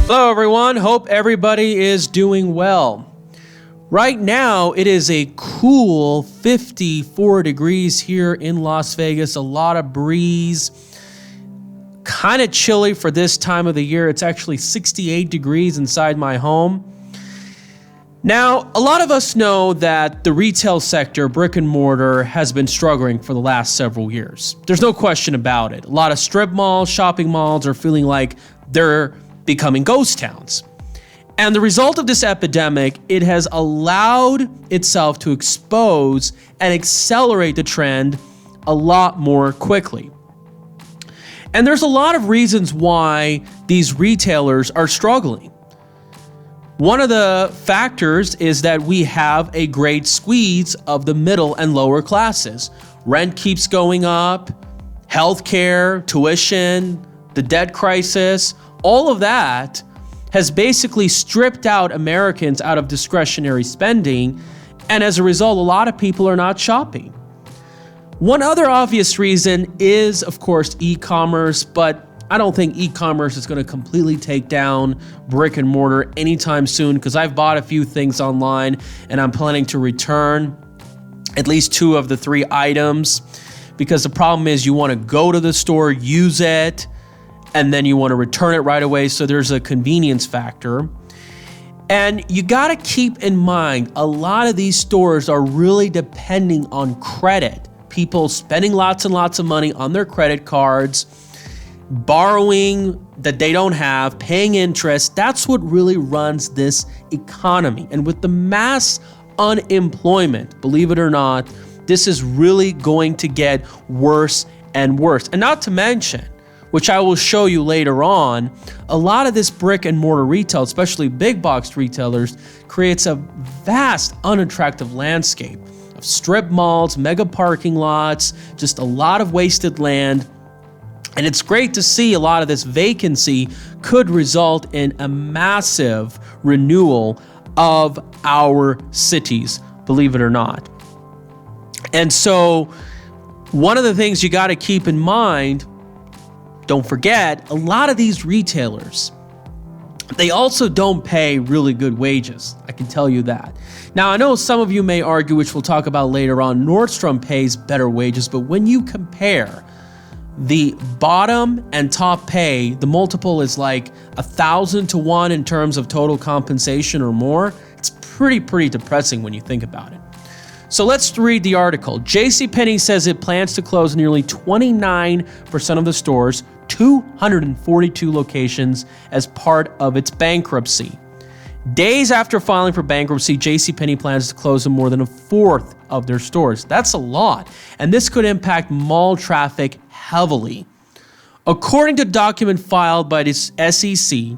Hello everyone, hope everybody is doing well. Right now it is a cool 54 degrees here in Las Vegas, a lot of breeze, kind of chilly for this time of the year. It's actually 68 degrees inside my home. Now, a lot of us know that the retail sector, brick and mortar, has been struggling for the last several years. There's no question about it. A lot of strip malls, shopping malls are feeling like they're becoming ghost towns. And the result of this epidemic, it has allowed itself to expose and accelerate the trend a lot more quickly. And there's a lot of reasons why these retailers are struggling. One of the factors is that we have a great squeeze of the middle and lower classes. Rent keeps going up, healthcare, tuition, the debt crisis, all of that has basically stripped out Americans out of discretionary spending, and as a result, a lot of people are not shopping. One other obvious reason is, of course, e-commerce, but I don't think e-commerce is going to completely take down brick and mortar anytime soon, because I've bought a few things online and I'm planning to return at least 2 of the 3 items, because the problem is you want to go to the store, use it, and then you want to return it right away. So there's a convenience factor. And you got to keep in mind, a lot of these stores are really depending on credit. People spending lots and lots of money on their credit cards, borrowing that they don't have, paying interest. That's what really runs this economy. And with the mass unemployment, believe it or not, this is really going to get worse and worse. And not to mention, which I will show you later on, a lot of this brick and mortar retail, especially big box retailers, creates a vast unattractive landscape of strip malls, mega parking lots, just a lot of wasted land. And it's great to see a lot of this vacancy could result in a massive renewal of our cities, believe it or not. And so one of the things you got to keep in mind, don't forget, a lot of these retailers, they also don't pay really good wages. I can tell you that. Now, I know some of you may argue, which we'll talk about later on, Nordstrom pays better wages, but when you compare the bottom and top pay, the multiple is like 1,000 to 1 in terms of total compensation or more. It's pretty depressing when you think about it. So let's read the article. JCPenney says it plans to close nearly 29% of the stores, 242 locations, as part of its bankruptcy. Days after filing for bankruptcy, JCPenney plans to close more than 1/4 of their stores. That's a lot, and this could impact mall traffic heavily. According to a document filed by the SEC,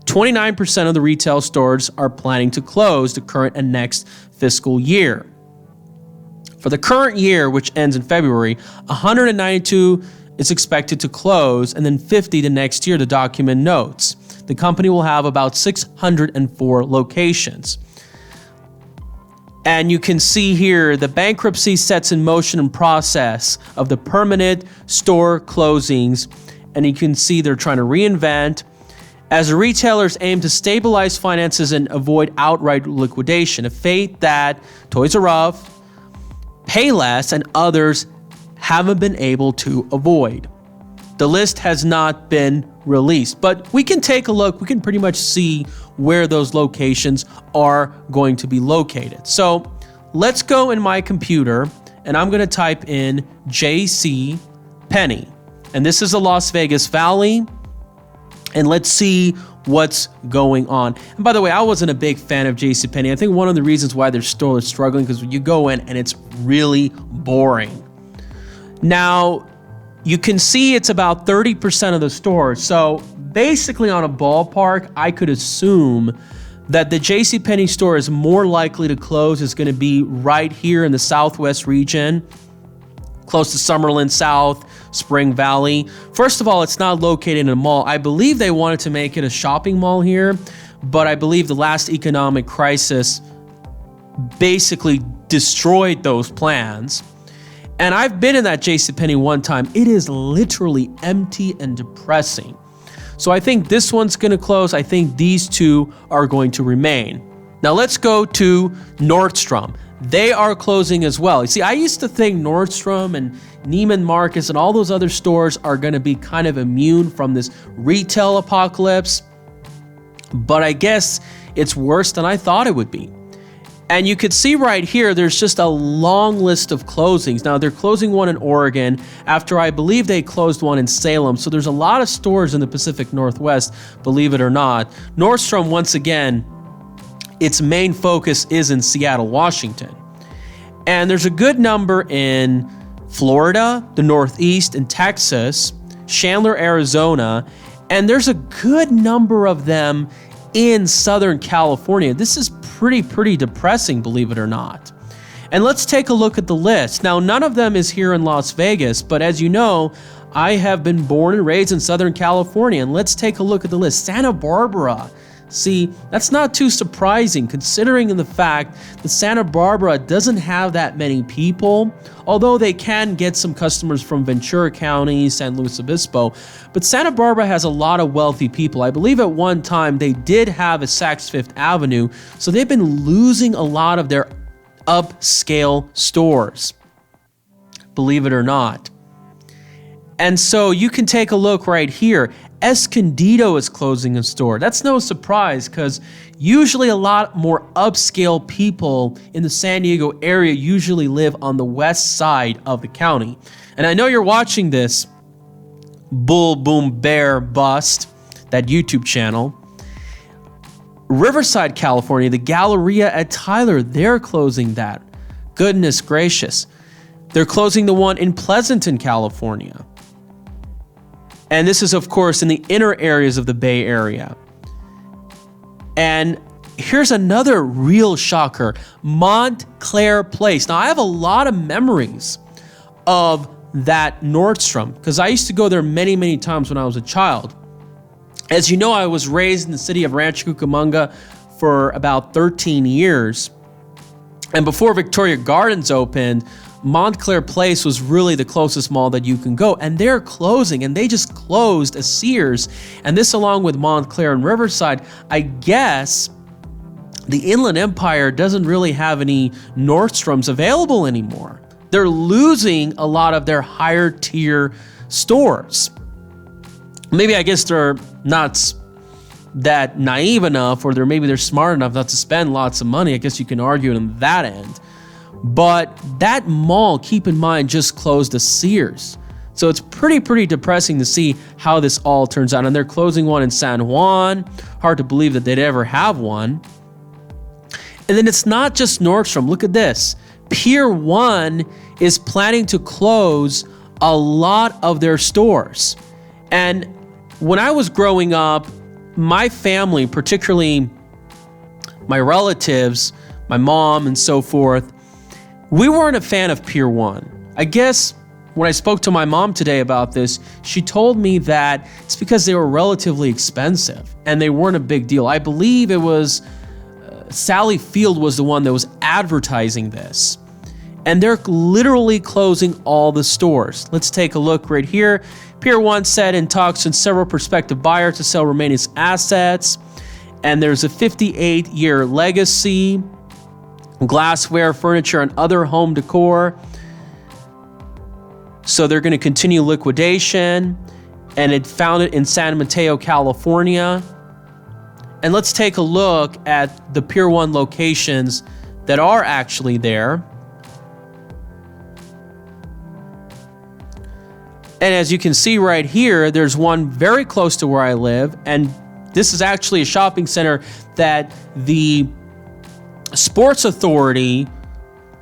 29% of the retail stores are planning to close the current and next fiscal year. For the current year, which ends in February, 192 is expected to close, and then 50 the next year, the document notes. The company will have about 604 locations. And you can see here the bankruptcy sets in motion and process of the permanent store closings. And you can see they're trying to reinvent as the retailers aim to stabilize finances and avoid outright liquidation, a fate that Toys R Us, Payless, and others haven't been able to avoid. The list has not been released, but we can take a look. We can pretty much see where those locations are going to be located. So let's go in my computer and I'm going to type in JC Penney. And this is the Las Vegas Valley. And let's see what's going on. And by the way, I wasn't a big fan of JCPenney. I think one of the reasons why they're still struggling because you go in and it's really boring. Now, you can see it's about 30% of the stores. So basically on a ballpark, I could assume that the JCPenney store is more likely to close is going to be right here in the Southwest region, close to Summerlin South, Spring Valley. First of all, it's not located in a mall. I believe they wanted to make it a shopping mall here, but I believe the last economic crisis basically destroyed those plans. And I've been in that JCPenney one time. It is literally empty and depressing. So I think this one's going to close. I think these two are going to remain. Now let's go to Nordstrom. They are closing as well. You see, I used to think Nordstrom and Neiman Marcus and all those other stores are going to be kind of immune from this retail apocalypse, but I guess it's worse than I thought it would be. And you could see right here, there's just a long list of closings. Now, they're closing one in Oregon after I believe they closed one in Salem. So there's a lot of stores in the Pacific Northwest, believe it or not. Nordstrom, once again, its main focus is in Seattle, Washington. And there's a good number in Florida, the Northeast, and Texas, Chandler, Arizona, and there's a good number of them in Southern California. This is pretty depressing, believe it or not. And let's take a look at the list. Now, none of them is here in Las Vegas, but as you know, I have been born and raised in Southern California, and let's take a look at the list. Santa Barbara. See, that's not too surprising considering the fact that Santa Barbara doesn't have that many people, although they can get some customers from Ventura County, San Luis Obispo. But Santa Barbara has a lot of wealthy people. I believe at one time they did have a Saks Fifth Avenue, so they've been losing a lot of their upscale stores, believe it or not. And so you can take a look right here. Escondido is closing a store. That's no surprise because usually a lot more upscale people in the San Diego area usually live on the west side of the county. And I know you're watching this, Bull Boom Bear Bust, that YouTube channel. Riverside, California, the Galleria at Tyler, they're closing that. Goodness gracious. They're closing the one in Pleasanton, California. And this is, of course, in the inner areas of the Bay Area. And here's another real shocker, Montclair Place. Now, I have a lot of memories of that Nordstrom because I used to go there many times when I was a child. As you know, I was raised in the city of Rancho Cucamonga for about 13 years. And before Victoria Gardens opened, Montclair Place was really the closest mall that you can go, and they're closing, and they just closed a Sears, and this along with Montclair and Riverside. I guess the Inland Empire doesn't really have any Nordstroms available anymore. They're losing a lot of their higher tier stores. Maybe I guess they're not that naive enough, or maybe they're smart enough not to spend lots of money. I guess you can argue on that end. But that mall, keep in mind, just closed a Sears. So it's pretty depressing to see how this all turns out. And they're closing one in San Juan. Hard to believe that they'd ever have one. And then it's not just Nordstrom. Look at this. Pier 1 is planning to close a lot of their stores. And when I was growing up, my family, particularly my relatives, my mom and so forth, we weren't a fan of Pier 1. I guess when I spoke to my mom today about this, she told me that it's because they were relatively expensive and they weren't a big deal. I believe it was Sally Field was the one that was advertising this. And they're literally closing all the stores. Let's take a look right here. Pier 1 said in talks with several prospective buyers to sell remaining assets. And there's a 58-year legacy. Glassware, furniture, and other home decor. So they're going to continue liquidation. And it founded in San Mateo, California. And let's take a look at the Pier 1 locations that are actually there. And as you can see right here, there's one very close to where I live. And this is actually a shopping center that the Sports Authority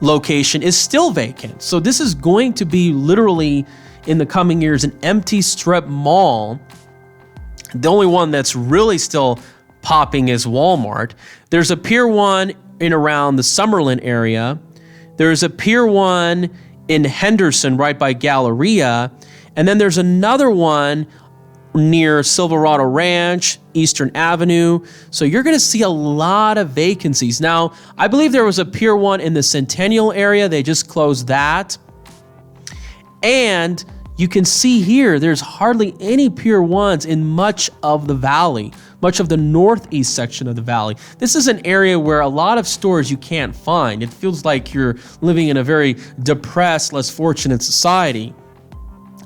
location is still vacant. So this is going to be literally in the coming years an empty strip mall. The only one that's really still popping is Walmart. There's a Pier 1 in around the Summerlin area. There's a Pier 1 in Henderson right by Galleria. And then there's another one near Silverado Ranch, Eastern Avenue. So you're going to see a lot of vacancies. Now, I believe there was a Pier 1 in the Centennial area. They just closed that. And you can see here, there's hardly any Pier 1s in much of the valley, much of the northeast section of the valley. This is an area where a lot of stores you can't find. It feels like you're living in a very depressed, less fortunate society.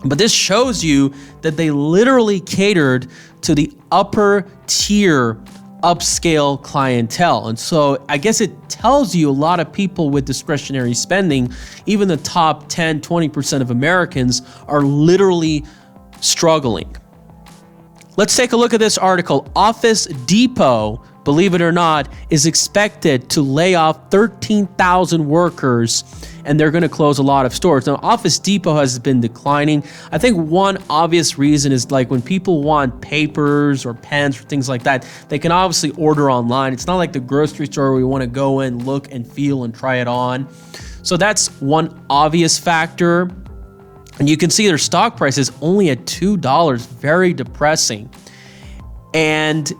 But this shows you that they literally catered to the upper tier upscale clientele. And so I guess it tells you a lot of people with discretionary spending, even the top 10, 20% of Americans, are literally struggling. Let's take a look at this article. Office Depot, believe it or not, is expected to lay off 13,000 workers, and they're going to close a lot of stores. Now, Office Depot has been declining. I think one obvious reason is like when people want papers or pens or things like that, they can obviously order online. It's not like the grocery store where you want to go in, look and feel and try it on. So that's one obvious factor. And you can see their stock price is only at $2, very depressing. And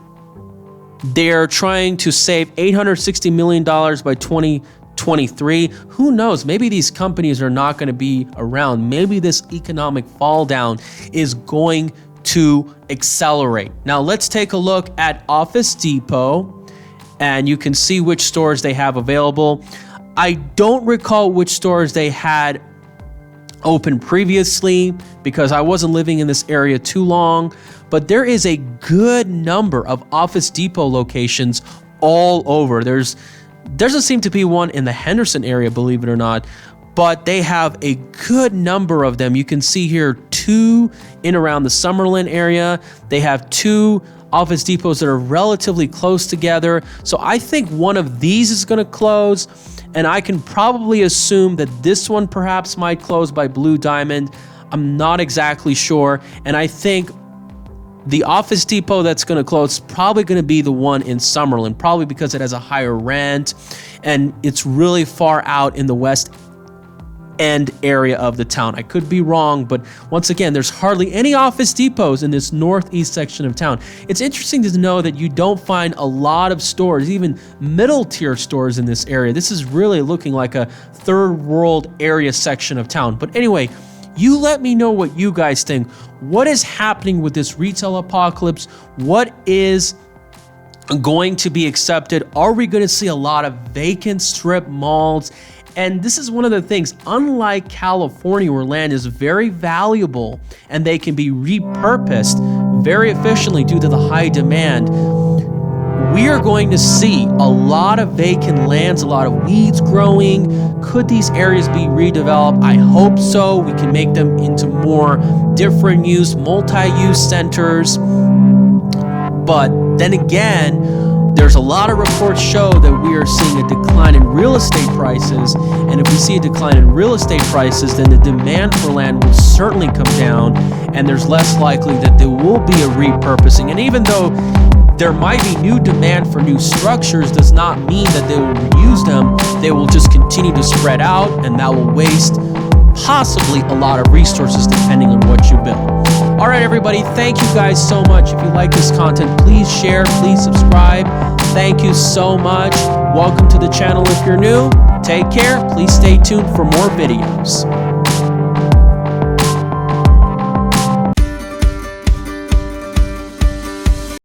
they're trying to save $860 million by 2023. Who knows? Maybe these companies are not going to be around. Maybe this economic fall down is going to accelerate. Now let's take a look at Office Depot, and you can see which stores they have available. I don't recall which stores they had open previously because I wasn't living in this area too long, but there is a good number of Office Depot locations all over. There doesn't seem to be one in the Henderson area, believe it or not, but they have a good number of them. You can see here 2 in around the Summerlin area. They have 2 Office Depots that are relatively close together. So I think one of these is going to close, and I can probably assume that this one perhaps might close by Blue Diamond. I'm not exactly sure. And I think the Office Depot that's going to close is probably going to be the one in Summerlin, probably because it has a higher rent and it's really far out in the west end area of the town. I could be wrong, but once again, there's hardly any Office Depots in this northeast section of town. It's interesting to know that you don't find a lot of stores, even middle tier stores in this area. This is really looking like a third world area section of town. But anyway, you let me know what you guys think. What is happening with this retail apocalypse? What is going to be accepted? Are we going to see a lot of vacant strip malls? And this is one of the things, unlike California, where land is very valuable and they can be repurposed very efficiently due to the high demand, we are going to see a lot of vacant lands, a lot of weeds growing. Could these areas be redeveloped? I hope so. We can make them into more different use, multi-use centers. But then again, there's a lot of reports show that we are seeing a decline in real estate prices. And if we see a decline in real estate prices, then the demand for land will certainly come down, and there's less likely that there will be a repurposing. And even though there might be new demand for new structures, does not mean that they will reuse them. They will just continue to spread out, and that will waste possibly a lot of resources depending on what you build. All right, everybody, thank you guys so much. If you like this content, please share, please subscribe. Thank you so much. Welcome to the channel if you're new. Take care. Please stay tuned for more videos.